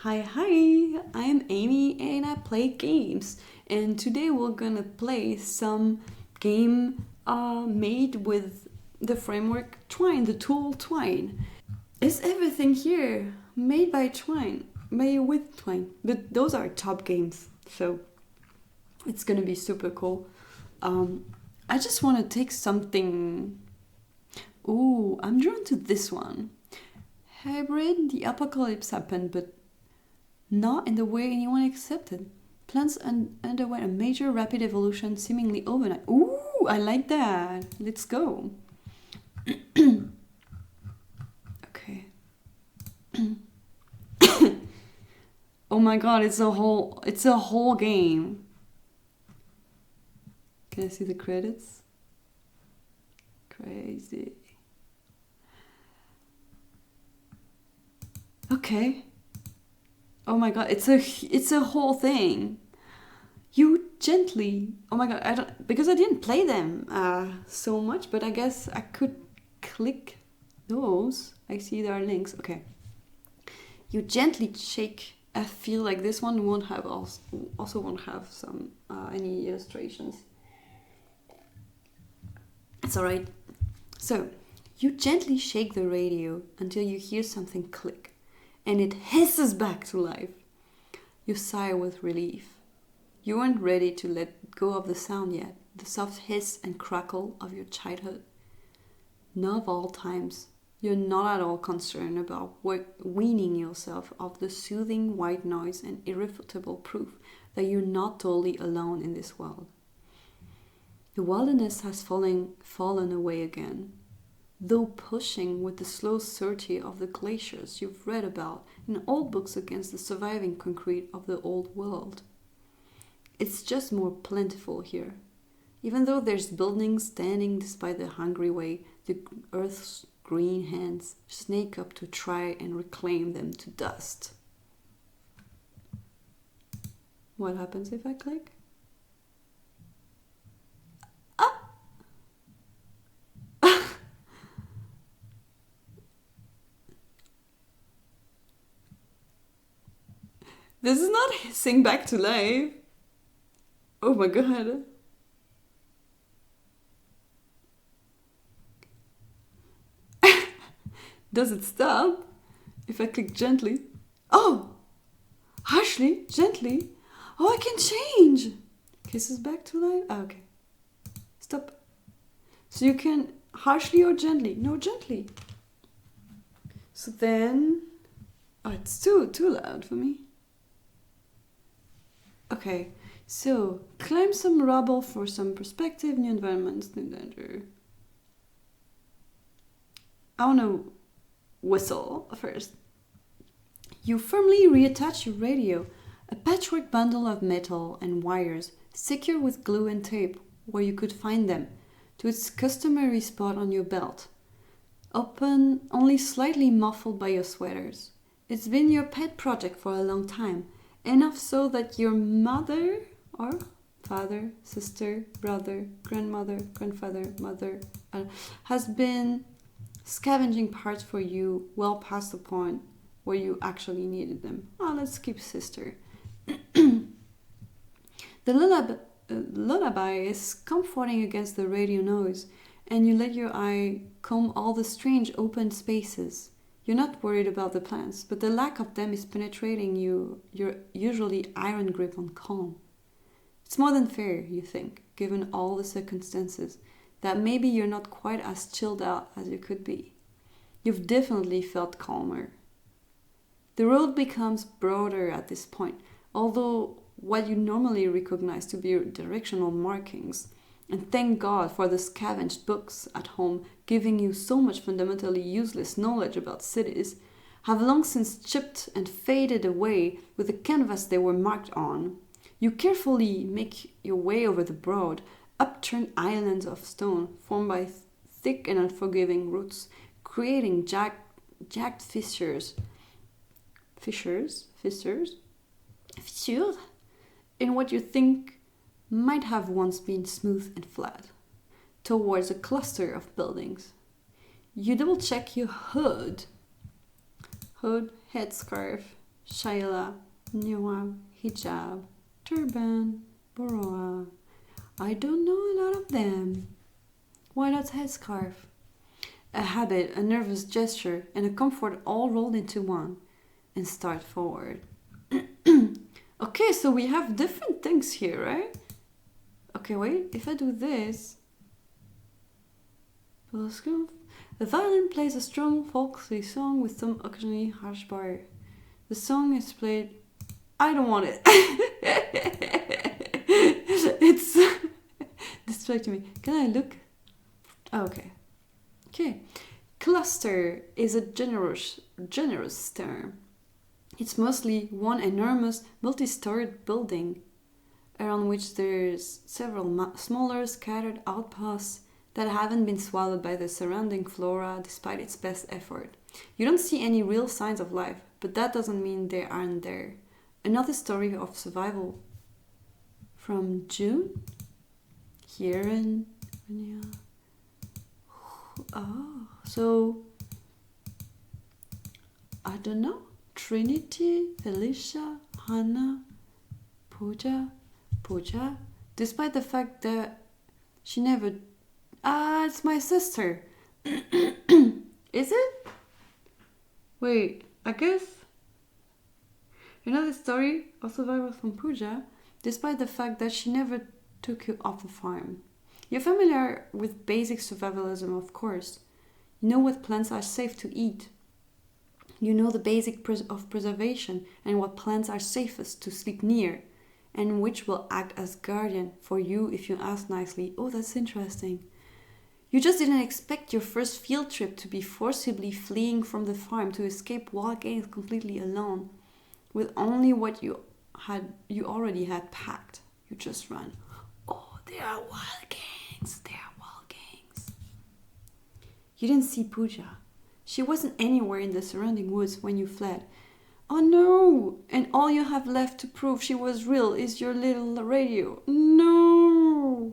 Hi, I'm Amy and I play games. And today we're gonna play some game made with the framework Twine, the tool Twine. Is everything here made by Twine, made with Twine? But those are top games, so it's gonna be super cool. I just want to take something. Ooh, I'm drawn to this one. Hybrid, the apocalypse happened, but not in the way anyone expected. Plants underwent a major rapid evolution seemingly overnight. Ooh, I like that. Let's go. Okay. Oh my god, it's a whole game. Can I see the credits? Crazy. Okay. Oh my god, it's a whole thing. You gently. Oh my god, I don't because I didn't play them so much, but I guess I could click those. I see there are links. Okay. You gently shake. I feel like this one won't have also won't have some any illustrations. It's alright. So you gently shake the radio until you hear something click, and it hisses back to life. You sigh with relief. You weren't ready to let go of the sound yet, the soft hiss and crackle of your childhood. None of all times, you're not at all concerned about weaning yourself of the soothing white noise and irrefutable proof that you're not totally alone in this world. The wilderness has fallen away again, though pushing with the slow certainty of the glaciers you've read about in old books against the surviving concrete of the old world. It's just more plentiful here. Even though there's buildings standing despite the hungry way the earth's green hands snake up to try and reclaim them to dust. What happens if I click? This is not hissing back to life. Oh my god. Does it stop if I click gently? Oh! Harshly? Gently? Oh, I can change! Kisses back to life? Ah, okay. Stop. So you can harshly or gently? No, gently. So then... Oh, it's too loud for me. Okay, so climb some rubble for some perspective, new environments, new danger. I want to whistle first. You firmly reattach your radio, a patchwork bundle of metal and wires, secure with glue and tape where you could find them, to its customary spot on your belt. Open, only slightly muffled by your sweaters. It's been your pet project for a long time. Enough so that your mother or father, sister, brother, grandmother, grandfather, mother has been scavenging parts for you well past the point where you actually needed them. Oh, let's skip sister. The lullaby is comforting against the radio noise, and you let your eye comb all the strange open spaces. You're not worried about the plants, but the lack of them is penetrating your usually iron grip on calm. It's more than fair, you think, given all the circumstances, that maybe you're not quite as chilled out as you could be. You've definitely felt calmer. The road becomes broader at this point, although what you normally recognize to be directional markings, and thank God for the scavenged books at home giving you so much fundamentally useless knowledge about cities, have long since chipped and faded away with the canvas they were marked on. You carefully make your way over the broad, upturned islands of stone formed by thick and unforgiving roots, creating jagged fissures in what you think might have once been smooth and flat, towards a cluster of buildings. You double check your hood, headscarf, Shaila, Niwab, Hijab, Turban, Boroa. I don't know a lot of them. Why not headscarf? A habit, a nervous gesture, and a comfort all rolled into one. And start forward. Okay, so we have different things here, right? Okay, wait, if I do this... The violin plays a strong folksy song with some occasionally harsh bar. The song is played... I don't want it. It's distracting me. Can I look? Oh, okay. Okay. Cluster is a generous term. It's mostly one enormous multi-storied building around which there's several smaller scattered outposts that haven't been swallowed by the surrounding flora despite its best effort. You don't see any real signs of life, but that doesn't mean they aren't there. Another story of survival from June here in so I don't know. Trinity, Felicia, Hannah, Pooja, despite the fact that she never... it's my sister. Is it? Wait, I guess... Another story of survival from Pooja, despite the fact that she never took you off the farm. You're familiar with basic survivalism, of course. You know what plants are safe to eat. You know the basic of preservation and what plants are safest to sleep near, and which will act as guardian for you if you ask nicely. Oh, that's interesting. You just didn't expect your first field trip to be forcibly fleeing from the farm to escape wild gangs completely alone, with only what you already had packed. You just ran. Oh, there are wild gangs. There are wild gangs. You didn't see Pooja. She wasn't anywhere in the surrounding woods when you fled. Oh no! And all you have left to prove she was real is your little radio. No!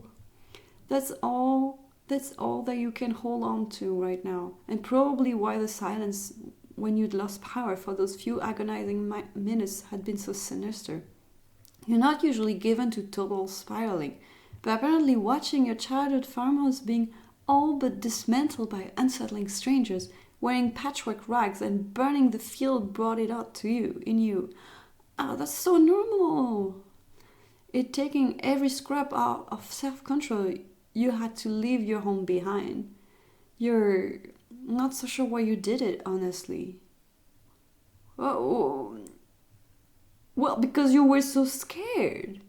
That's all that you can hold on to right now. And probably why the silence when you'd lost power for those few agonizing minutes had been so sinister. You're not usually given to total spiraling, but apparently watching your childhood farmhouse being all but dismantled by unsettling strangers wearing patchwork rags and burning the field brought it out to you, in you. Oh, that's so normal. It taking every scrap out of self-control, you had to leave your home behind. You're not so sure why you did it, honestly. Oh, well, because you were so scared.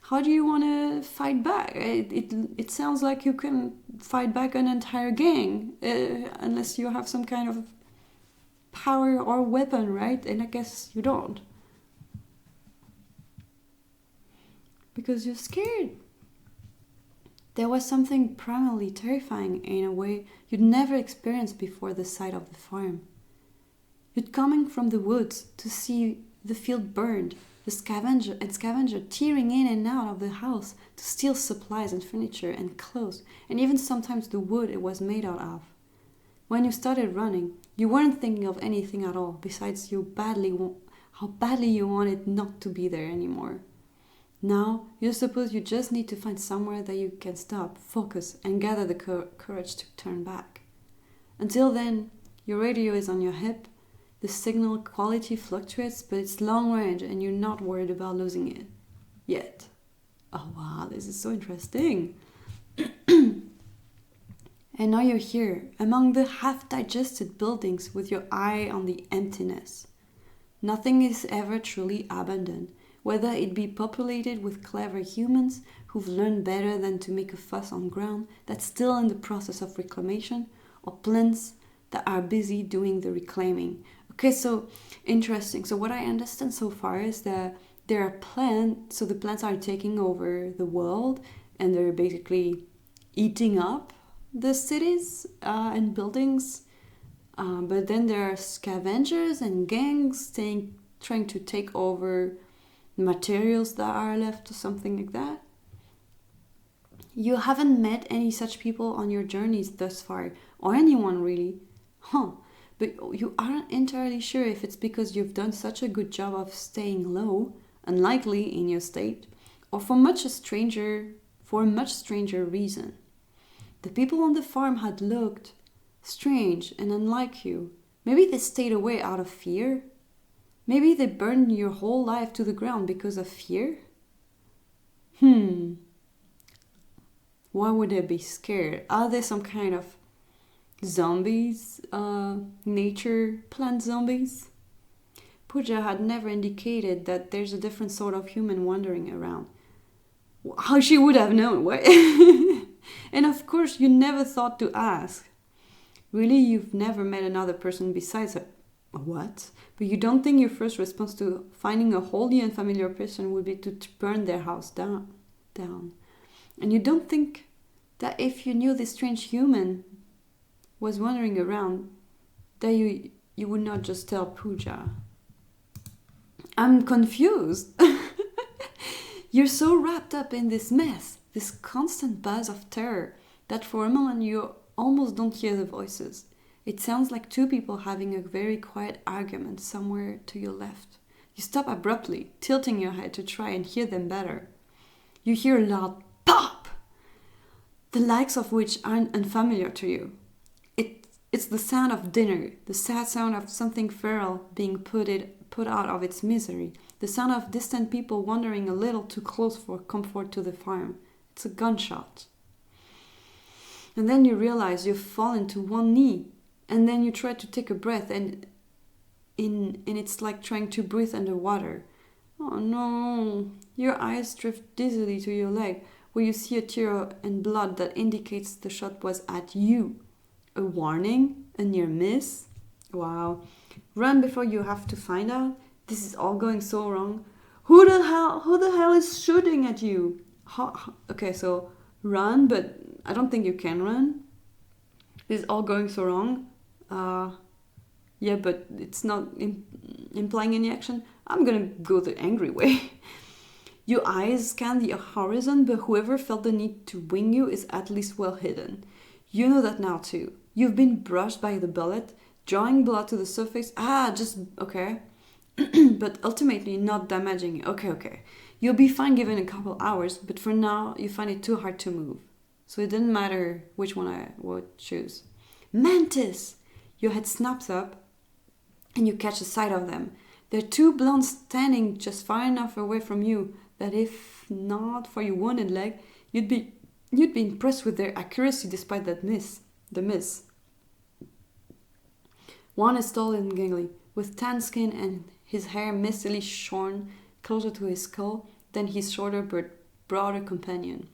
How do you want to fight back? It sounds like you can fight back an entire gang, unless you have some kind of power or weapon, right? And I guess you don't. Because you're scared. There was something primarily terrifying in a way you'd never experienced before the sight of the farm. You'd coming from the woods to see the field burned, the scavenger tearing in and out of the house to steal supplies and furniture and clothes, and even sometimes the wood it was made out of. When you started running, you weren't thinking of anything at all besides how badly you wanted not to be there anymore. Now, you suppose you just need to find somewhere that you can stop, focus, and gather the courage to turn back. Until then, your radio is on your hip, the signal quality fluctuates, but it's long range and you're not worried about losing it. Yet. Oh wow, this is so interesting. And now you're here, among the half-digested buildings with your eye on the emptiness. Nothing is ever truly abandoned, whether it be populated with clever humans who've learned better than to make a fuss on ground that's still in the process of reclamation, or plants that are busy doing the reclaiming. Okay, so interesting. So what I understand so far is that there are plants, so the plants are taking over the world and they're basically eating up the cities and buildings. But then there are scavengers and gangs trying to take over materials that are left or something like that. You haven't met any such people on your journeys thus far, or anyone really. Huh. but you aren't entirely sure if it's because you've done such a good job of staying low, unlikely in your state, or for a much stranger reason. The people on the farm had looked strange and unlike you. Maybe they stayed away out of fear. Maybe they burned your whole life to the ground because of fear. Why would they be scared? Are they some kind of zombies? Nature plant zombies? Pooja had never indicated that there's a different sort of human wandering around. How she would have known, what? And of course, you never thought to ask. Really, you've never met another person besides her. What? But you don't think your first response to finding a wholly unfamiliar person would be to burn their house down? And you don't think that if you knew this strange human was wandering around, that you would not just tell Pooja. I'm confused. You're so wrapped up in this mess, this constant buzz of terror, that for a moment you almost don't hear the voices. It sounds like two people having a very quiet argument somewhere to your left. You stop abruptly, tilting your head to try and hear them better. You hear a loud pop, the likes of which aren't unfamiliar to you. It's the sound of dinner, the sad sound of something feral being put out of its misery, the sound of distant people wandering a little too close for comfort to the farm. It's a gunshot. And then you realize you've fallen to one knee, and then you try to take a breath, and it's like trying to breathe underwater. Oh no! Your eyes drift dizzily to your leg, where you see a tear and blood that indicates the shot was at you. A warning? A near miss? Wow. Run before you have to find out. This is all going so wrong. Who the hell is shooting at you? Okay, so run, but I don't think you can run. This is all going so wrong. Yeah, but it's not implying any action. I'm gonna go the angry way. Your eyes scan the horizon, but whoever felt the need to wing you is at least well hidden. You know that now too. You've been brushed by the bullet, drawing blood to the surface. Okay. But ultimately not damaging you. Okay. You'll be fine given a couple hours, but for now you find it too hard to move. So it didn't matter which one I would choose. Mantis! Your head snaps up and you catch a sight of them. They're two blondes standing just far enough away from you that if not for your wounded leg, you'd be impressed with their accuracy despite the miss. One is tall and gangly, with tan skin and his hair mistily shorn closer to his skull than his shorter but broader companion.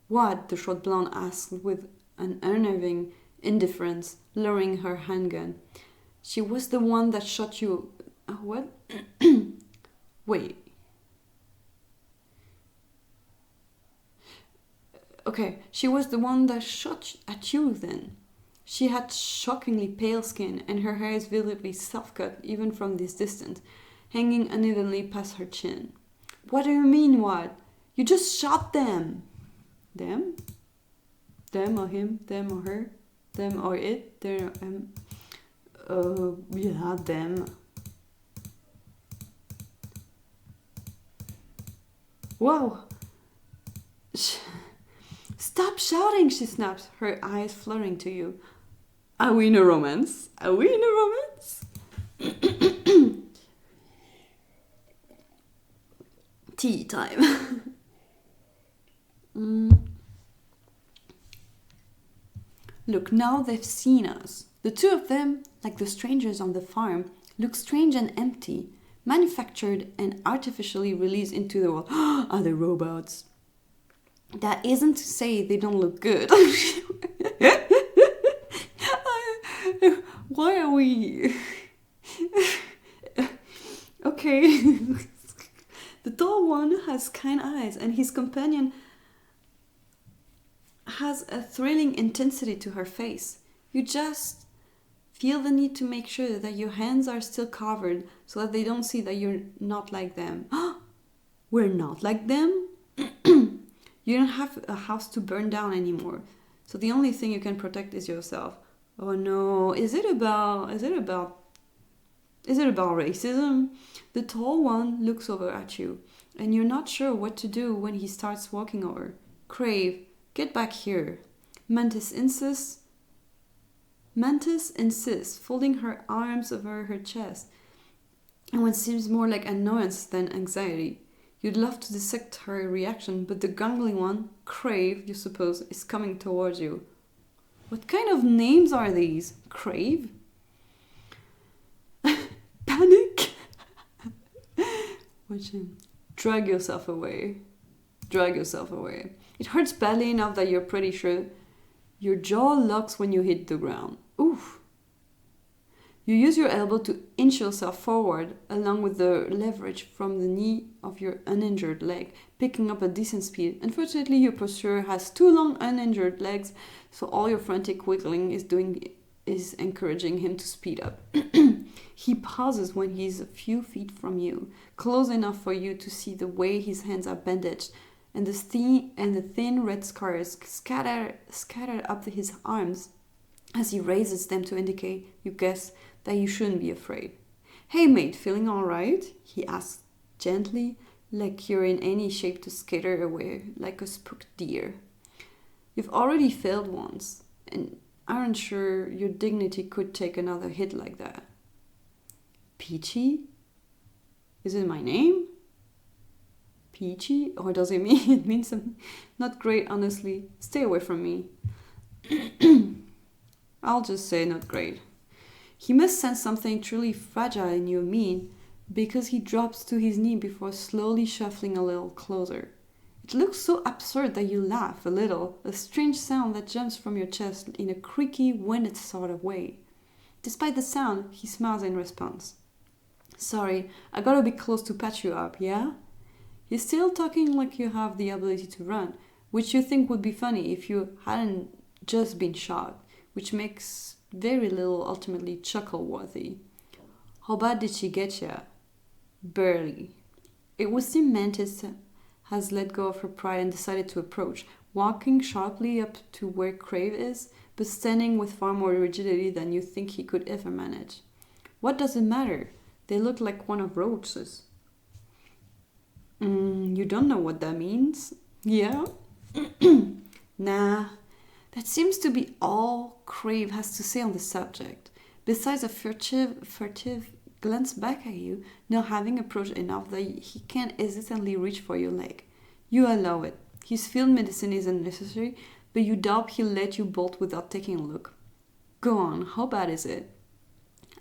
What? The short blonde asked with an unnerving indifference, lowering her handgun. She was the one that shot you. What? Wait. Okay, she was the one that shot at you then. She had shockingly pale skin, and her hair is visibly self-cut even from this distance, hanging unevenly past her chin. What do you mean, what? You just shot them! Them? Them or him? Them or her? Them or it? Yeah, them. Whoa! Stop shouting, she snaps, her eyes fluttering to you. Are we in a romance? Tea time. Look, now they've seen us. The two of them, like the strangers on the farm, look strange and empty, manufactured and artificially released into the world. Are they robots? That isn't to say they don't look good. Why are we... Okay. The tall one has kind eyes, and his companion has a thrilling intensity to her face. You just feel the need to make sure that your hands are still covered so that they don't see that you're not like them. We're not like them? You don't have a house to burn down anymore, so the only thing you can protect is yourself. Oh no, is it about racism? The tall one looks over at you, and you're not sure what to do when he starts walking over. Crave, get back here. Mantis insists, folding her arms over her chest, and what seems more like annoyance than anxiety. You'd love to dissect her reaction, but the gangly one, Crave, you suppose, is coming towards you. What kind of names are these? Crave? Panic? Watch him. Drag yourself away. It hurts badly enough that you're pretty sure your jaw locks when you hit the ground. Oof. You use your elbow to inch yourself forward along with the leverage from the knee of your uninjured leg, picking up a decent speed. Unfortunately, your pursuer has two long uninjured legs, so all your frantic wiggling is encouraging him to speed up. He pauses when he's a few feet from you, close enough for you to see the way his hands are bandaged, and the thin red scars scattered up his arms as he raises them to indicate, you guess, that you shouldn't be afraid. Hey mate, feeling alright? He asks gently, like you're in any shape to skitter away like a spooked deer. You've already failed once, and aren't sure your dignity could take another hit like that. Peachy? Is it my name? Peachy? Or does it mean it means something? Not great, honestly. Stay away from me. I'll just say not great. He must sense something truly fragile in your mien, because he drops to his knee before slowly shuffling a little closer. It looks so absurd that you laugh a little, a strange sound that jumps from your chest in a creaky, winded sort of way. Despite the sound, he smiles in response. Sorry, I got a bit close to patch you up, yeah? He's still talking like you have the ability to run, which you think would be funny if you hadn't just been shot, which makes very little ultimately chuckle-worthy. How bad did she get ya? Barely. It would seem Mantis has let go of her pride and decided to approach, walking sharply up to where Crave is, but standing with far more rigidity than you think he could ever manage. What does it matter? They look like one of Roach's. You don't know what that means? Yeah? Nah. That seems to be all Crave has to say on the subject. Besides a furtive glance back at you, not having approached enough that he can't hesitantly reach for your leg. You allow it. His field medicine isn't necessary, but you doubt he'll let you bolt without taking a look. Go on, how bad is it?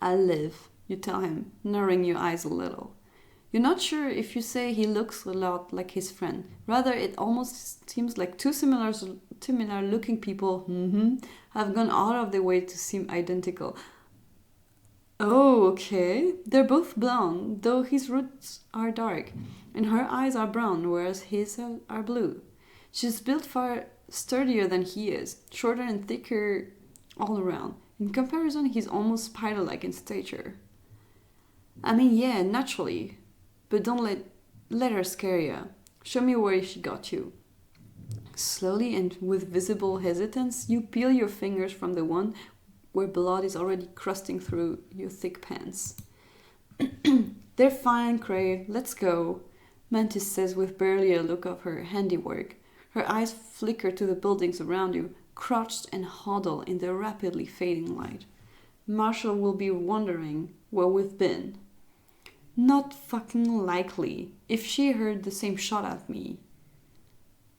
I live, you tell him, narrowing your eyes a little. You're not sure if you say he looks a lot like his friend. Rather, it almost seems like two similar-looking people have gone out of their way to seem identical. Oh, okay. They're both blonde, though his roots are dark, and her eyes are brown, whereas his are blue. She's built far sturdier than he is, shorter and thicker all around. In comparison, he's almost spider-like in stature. I mean, yeah, naturally. But don't let her scare you. Show me where she got you. Slowly and with visible hesitance, you peel your fingers from the one where blood is already crusting through your thick pants. They're fine, Crave. Let's go, Mantis says with barely a look of her handiwork. Her eyes flicker to the buildings around you, crouched and huddled in the rapidly fading light. Marshall will be wondering where we've been. Not fucking likely, if she heard the same shot at me,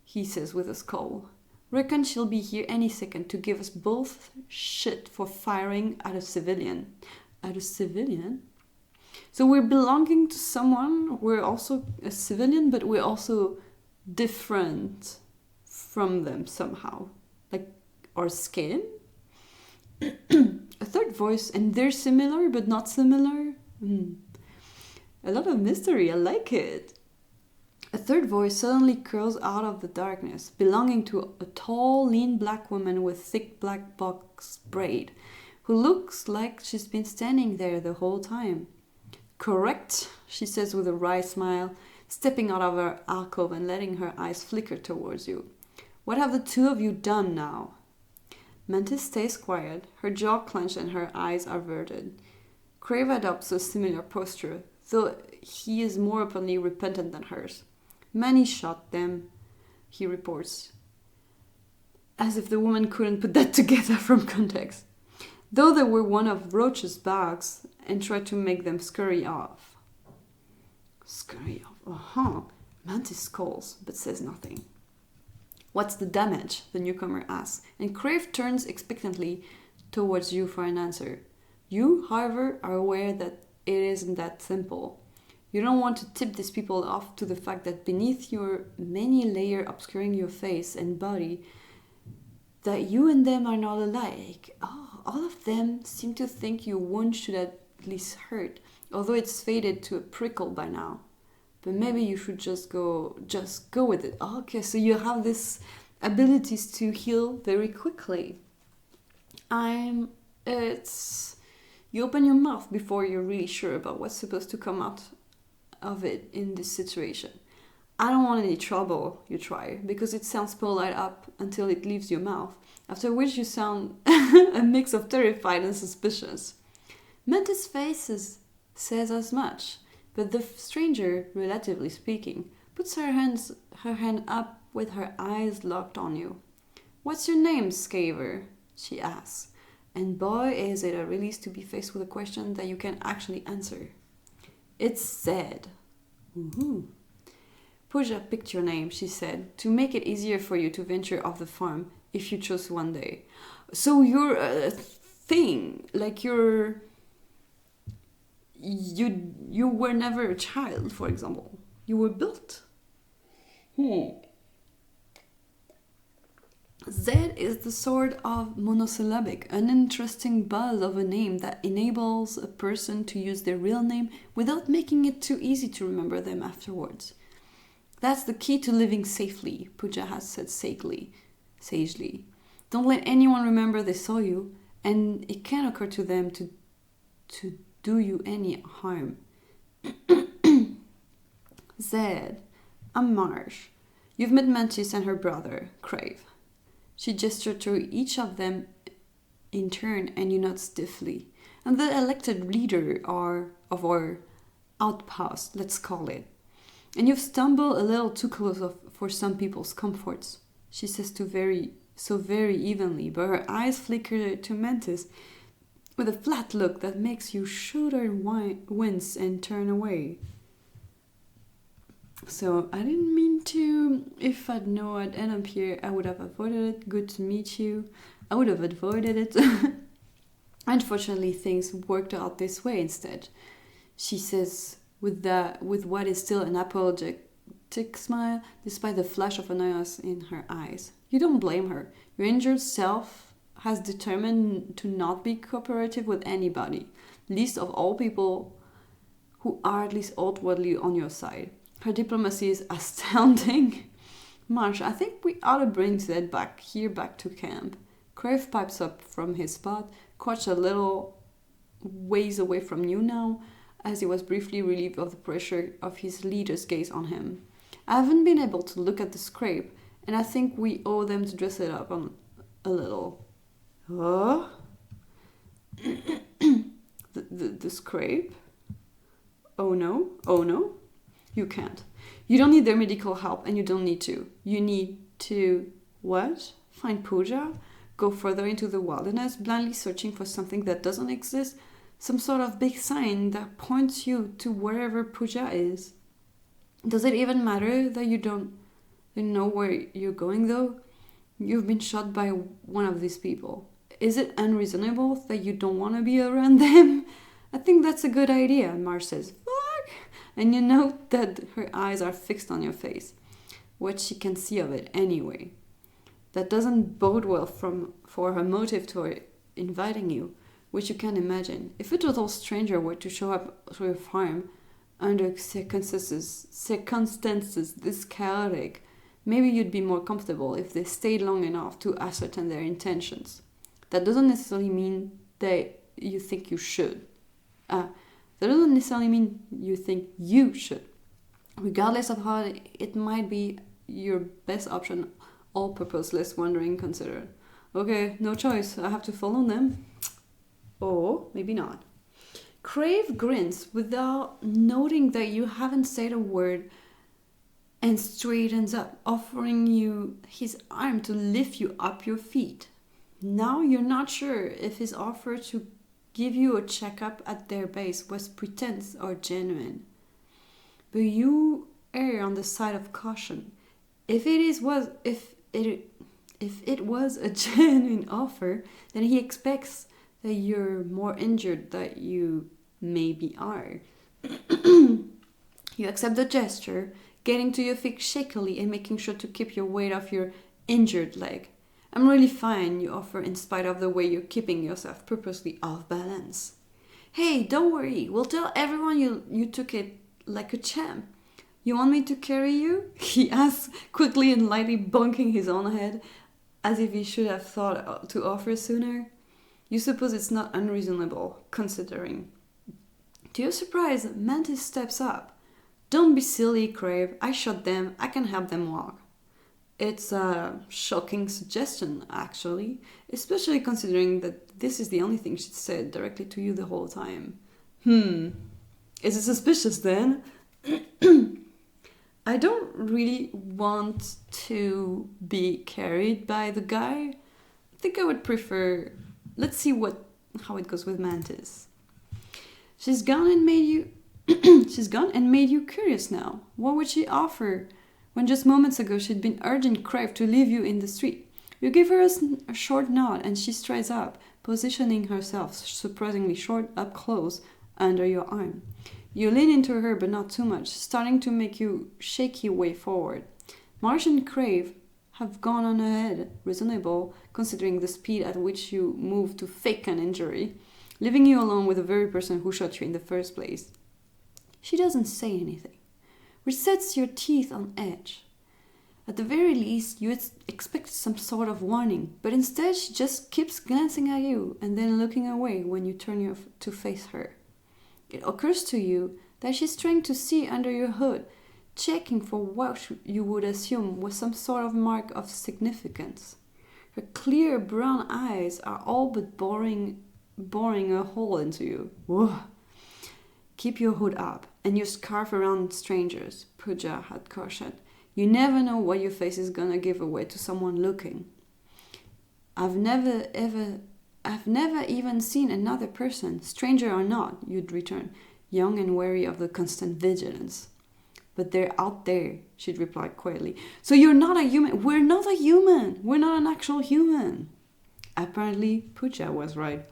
he says with a scowl. Reckon she'll be here any second to give us both shit for firing at a civilian. At a civilian? So we're belonging to someone, we're also a civilian, but we're also different from them somehow. Like our skin? A third voice, and they're similar but not similar? A lot of mystery, I like it. A third voice suddenly curls out of the darkness, belonging to a tall, lean black woman with thick black box braid, who looks like she's been standing there the whole time. Correct, she says with a wry smile, stepping out of her alcove and letting her eyes flicker towards you. What have the two of you done now? Mantis stays quiet, her jaw clenched and her eyes averted. Crave adopts a similar posture, though he is more openly repentant than hers. Manny shot them, he reports, as if the woman couldn't put that together from context, though they were one of Roach's bags, and tried to make them scurry off. Scurry off? Mantis calls, but says nothing. What's the damage? The newcomer asks, and Crave turns expectantly towards you for an answer. You, however, are aware that it isn't that simple. You don't want to tip these people off to the fact that beneath your many layer obscuring your face and body, that you and them are not alike. All of them seem to think your wound should at least hurt, although it's faded to a prickle by now. But maybe you should just go with it. Okay, so you have this abilities to heal very quickly. You open your mouth before you're really sure about what's supposed to come out of it in this situation. I don't want any trouble, you try, because it sounds polite up until it leaves your mouth, after which you sound a mix of terrified and suspicious. Mantis Faces says as much, but the stranger, relatively speaking, puts her hand up with her eyes locked on you. What's your name, Scaver? She asks, and boy is it a release to be faced with a question that you can actually answer. It's Zed. Woohoo. Pooja picked your name, she said, to make it easier for you to venture off the farm if you chose one day. So you're a thing, like you were never a child, for example. You were built. Zed is the sort of monosyllabic, an interesting buzz of a name that enables a person to use their real name without making it too easy to remember them afterwards. That's the key to living safely, Pooja has said sagely. Don't let anyone remember they saw you, and it can't occur to them to do you any harm. Zed, I'm Marsh. You've met Mantis and her brother, Crave. She gestured to each of them in turn, and you nod stiffly. I'm the elected leader of our outpost, let's call it. And you've stumbled a little too close for some people's comforts, she says so very evenly, but her eyes flicker to Mantis with a flat look that makes you shudder and wince and turn away. So I didn't mean to. If I'd known I'd end up here, I would have avoided it. Good to meet you. I would have avoided it. Unfortunately, things worked out this way instead, she says with what is still an apologetic smile, despite the flash of annoyance in her eyes. You don't blame her. Your injured self has determined to not be cooperative with anybody, least of all people who are at least outwardly on your side. Her diplomacy is astounding. Marsh, I think we ought to bring Zed back to camp. Crave pipes up from his spot, crouched a little ways away from you now, as he was briefly relieved of the pressure of his leader's gaze on him. I haven't been able to look at the scrape, and I think we owe them to dress it up a little. Huh? the scrape? Oh no? You can't. You don't need their medical help, and you don't need to. You need to... what? Find Pooja? Go further into the wilderness, blindly searching for something that doesn't exist? Some sort of big sign that points you to wherever Pooja is? Does it even matter that you don't know where you're going, though? You've been shot by one of these people. Is it unreasonable that you don't want to be around them? I think that's a good idea, Marsh says. Fuck! And you know that her eyes are fixed on your face. What she can see of it, anyway. That doesn't bode well for her motive to inviting you, which you can imagine. If a total stranger were to show up to your farm under circumstances this chaotic, maybe you'd be more comfortable if they stayed long enough to ascertain their intentions. That doesn't necessarily mean that you think you should. That doesn't necessarily mean you think you should. Regardless of how it might be your best option, all purposeless wandering considered. Okay, no choice. I have to follow them. Or maybe not. Crave grins without noting that you haven't said a word and straightens up, offering you his arm to lift you up your feet. Now you're not sure if his offer to give you a checkup at their base was pretense or genuine. But you err on the side of caution. If it was a genuine offer, then he expects that you're more injured than you maybe are. You accept the gesture, getting to your feet shakily and making sure to keep your weight off your injured leg. I'm really fine, you offer, in spite of the way you're keeping yourself purposely off balance. Hey, don't worry, we'll tell everyone you took it like a champ. You want me to carry you? He asks, quickly and lightly bonking his own head, as if he should have thought to offer sooner. You suppose it's not unreasonable, considering. To your surprise, Mantis steps up. Don't be silly, Crave. I shot them. I can help them walk. It's a shocking suggestion, actually, especially considering that this is the only thing she said directly to you the whole time. Is it suspicious then? I don't really want to be carried by the guy. I think I would prefer... Let's see how it goes with Mantis. She's gone and made you curious now. What would she offer when just moments ago she'd been urging Crave to leave you in the street? You give her a short nod and she strides up, positioning herself surprisingly short up close under your arm. You lean into her, but not too much, starting to make you shake your way forward. Marsh and Crave have gone on ahead, reasonable, considering the speed at which you move to fake an injury, leaving you alone with the very person who shot you in the first place. She doesn't say anything, which sets your teeth on edge. At the very least, you expect some sort of warning, but instead she just keeps glancing at you and then looking away when you turn to face her. It occurs to you that she's trying to see under your hood, checking for what you would assume was some sort of mark of significance. Her clear brown eyes are all but boring a hole into you. Whoa. Keep your hood up and your scarf around strangers, Pooja had cautioned. You never know what your face is gonna give away to someone looking. I've never even seen another person, stranger or not, you'd return, young and wary of the constant vigilance. But they're out there, she'd replied quietly. So you're not a human. We're not a human. We're not an actual human. Apparently, Pooja was right.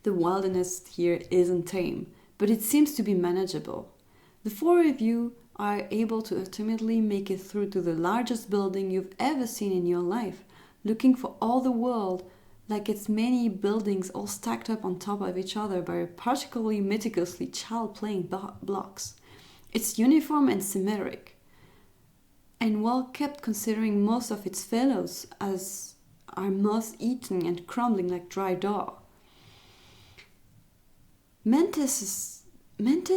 The wilderness here isn't tame, but it seems to be manageable. The four of you are able to ultimately make it through to the largest building you've ever seen in your life, looking for all the world like it's many buildings all stacked up on top of each other by particularly meticulously child-playing blocks. It's uniform and symmetric, and well kept considering most of its fellows as are moth-eaten and crumbling like dry dough. Mantis'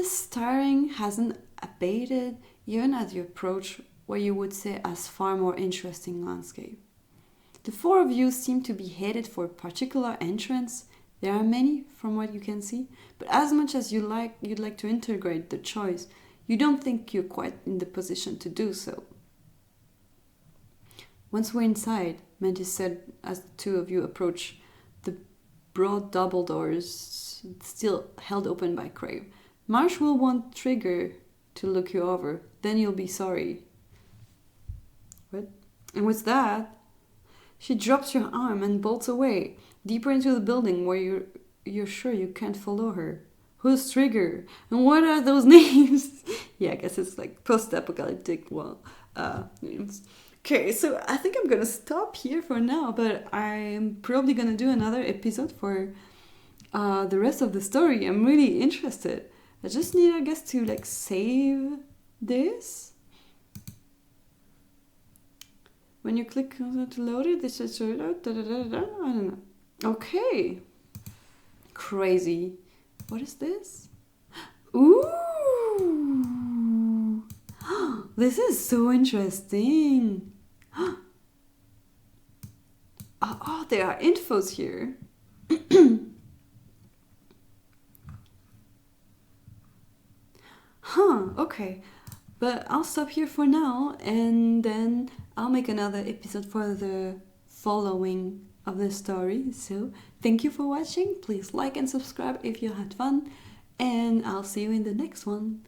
staring hasn't abated even as you approach what you would say as far more interesting landscape. The four of you seem to be headed for a particular entrance. There are many, from what you can see, but as much as you'd like to integrate the choice, you don't think you're quite in the position to do so. Once we're inside, Mantis said as the two of you approach the broad double doors still held open by Crave. Marsh will want Trigger to look you over, then you'll be sorry. What? And with that, she drops your arm and bolts away, deeper into the building where you're sure you can't follow her. Who's Trigger? And what are those names? Yeah, I guess it's like post-apocalyptic names. Okay, so I think I'm gonna stop here for now, but I'm probably gonna do another episode for the rest of the story. I'm really interested. I just need, I guess, to like save this. When you click to load it, this is I don't know. Okay. Crazy. What is this? Ooh. This is so interesting. Oh, there are infos here. Huh, okay. But I'll stop here for now, and then I'll make another episode for the following of the story. So thank you for watching. Please like and subscribe if you had fun, and I'll see you in the next one.